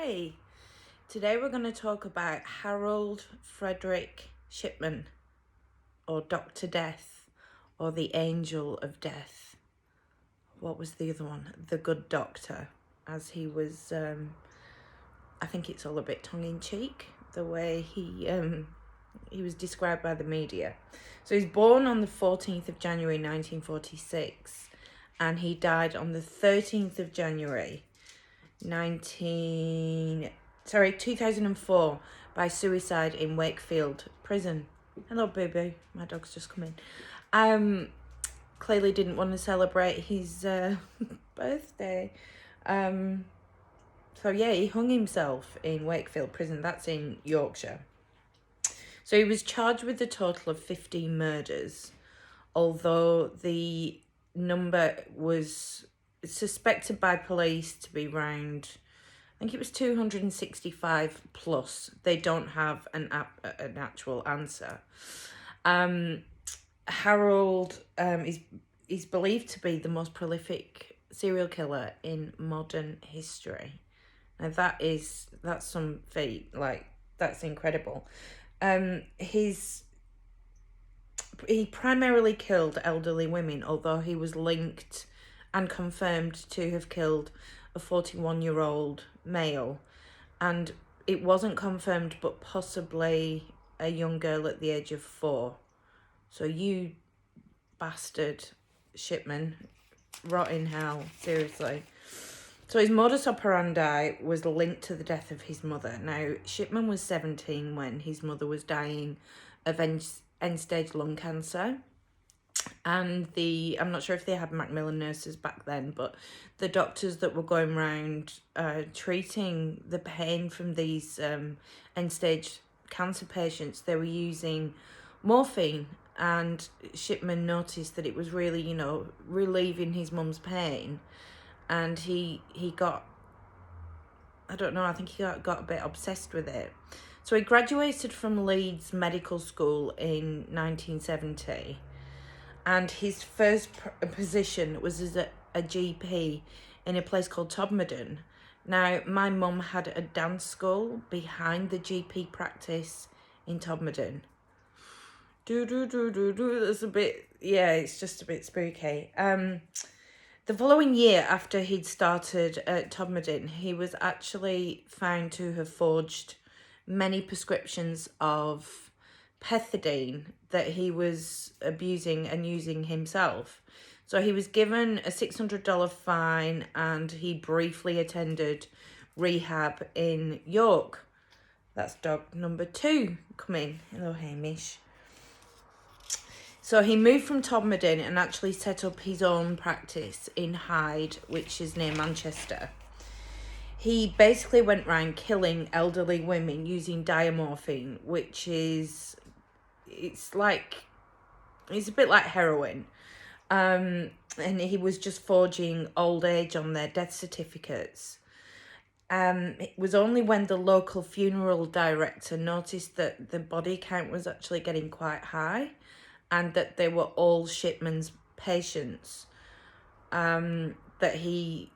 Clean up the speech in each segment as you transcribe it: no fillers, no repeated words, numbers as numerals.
Hi, today we're going to talk about Harold Frederick Shipman, or Dr. Death, or the Angel of Death. What was the other one? The Good Doctor, as he was, I think it's all a bit tongue-in-cheek, the way he was described by the media. So he was born on the 14th of January 1946, and he died on the 13th of January 2004 by suicide in Wakefield prison. Hello, baby. My dog's just come in. Clearly didn't want to celebrate his birthday. So yeah, he hung himself in Wakefield prison. That's in Yorkshire. So he was charged with a total of 15 murders, although the number was suspected by police to be around, I think it was 265 plus. They don't have an actual answer. Harold is believed to be the most prolific serial killer in modern history. Now that's some feat. Like, that's incredible. He primarily killed elderly women, although he was linked and confirmed to have killed a 41-year-old male. And it wasn't confirmed, but possibly a young girl at the age of 4. So you bastard, Shipman, rot in hell, seriously. So his modus operandi was linked to the death of his mother. Now, Shipman was 17 when his mother was dying of end-stage lung cancer. And I'm not sure if they had Macmillan nurses back then, but the doctors that were going around treating the pain from these end-stage cancer patients, they were using morphine. And Shipman noticed that it was really, relieving his mum's pain. And he got, I don't know, I think he got a bit obsessed with it. So he graduated from Leeds Medical School in 1970. And his first position was as a GP in a place called Todmorden. Now, my mum had a dance school behind the GP practice in Todmorden. That's a bit, yeah, it's just a bit spooky. The following year, after he'd started at Todmorden, he was actually found to have forged many prescriptions of pethidine that he was abusing and using himself. So he was given a $600 fine, and he briefly attended rehab in York. That's dog number 2 coming. Hello, Hamish. So he moved from Todmorden and actually set up his own practice in Hyde, which is near Manchester. He basically went around killing elderly women using diamorphine, which is, it's a bit like heroin. And he was just forging old age on their death certificates. It was only when the local funeral director noticed that the body count was actually getting quite high, and that they were all Shipman's patients, that he,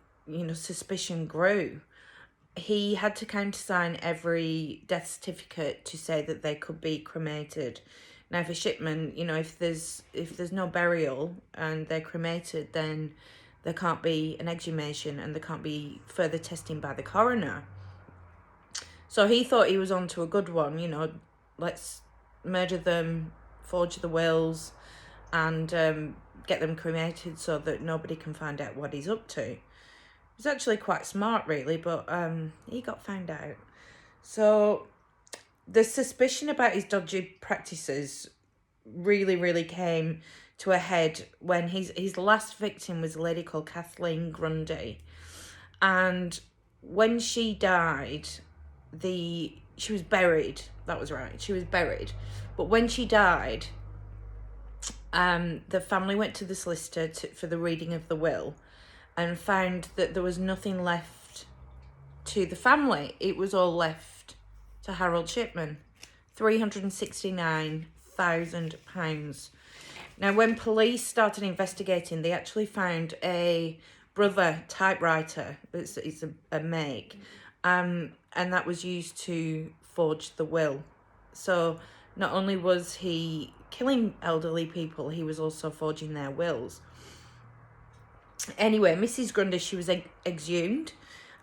suspicion grew. He had to countersign every death certificate to say that they could be cremated. Now, for Shipman, if there's no burial and they're cremated, then there can't be an exhumation and there can't be further testing by the coroner. So he thought he was onto a good one, let's murder them, forge the wills, and get them cremated so that nobody can find out what he's up to. He's actually quite smart, really, but he got found out. So the suspicion about his dodgy practices really, really came to a head when his last victim was a lady called Kathleen Grundy. And when she died, she was buried. That was right. She was buried. But when she died, the family went to the solicitor for the reading of the will, and found that there was nothing left to the family. It was all left to Harold Shipman. £369,000. Now, when police started investigating, they actually found a Brother typewriter. It's a make. and that was used to forge the will. So not only was he killing elderly people, he was also forging their wills. Anyway, Mrs. Grundy, she was exhumed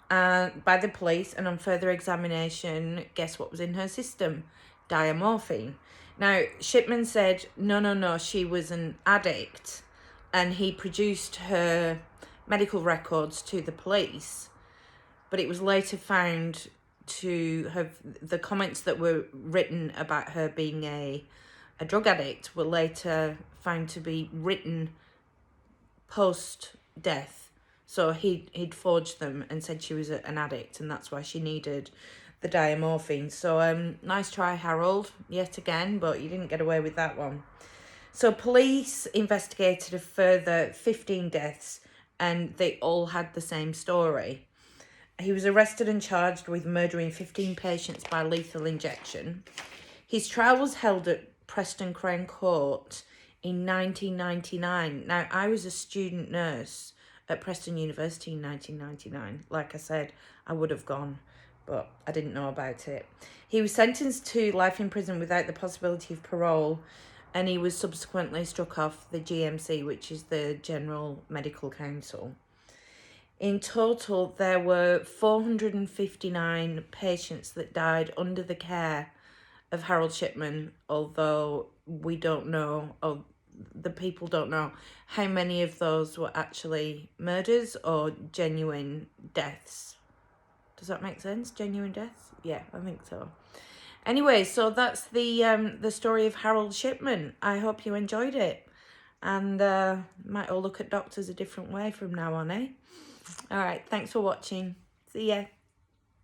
by the police, and on further examination, guess what was in her system? Diamorphine. Now, Shipman said, no, she was an addict, and he produced her medical records to the police, but it was later found to have, the comments that were written about her being a drug addict were later found to be written post-death. So he'd forged them and said she was an addict, and that's why she needed the diamorphine. So nice try, Harold, yet again, but you didn't get away with that one. So police investigated a further 15 deaths, and they all had the same story. He was arrested and charged with murdering 15 patients by lethal injection. His trial was held at Preston Crown Court in 1999. Now, I was a student nurse at Preston University in 1999. Like I said, I would have gone, but I didn't know about it. He was sentenced to life in prison without the possibility of parole, and he was subsequently struck off the GMC, which is the General Medical Council. In total, there were 459 patients that died under the care of Harold Shipman, although we don't know, or the people don't know, how many of those were actually murders or genuine deaths. Does that make sense? Genuine deaths? Yeah, I think so. Anyway, so that's the story of Harold Shipman. I hope you enjoyed it, and might all look at doctors a different way from now on, eh? All right, thanks for watching. See ya.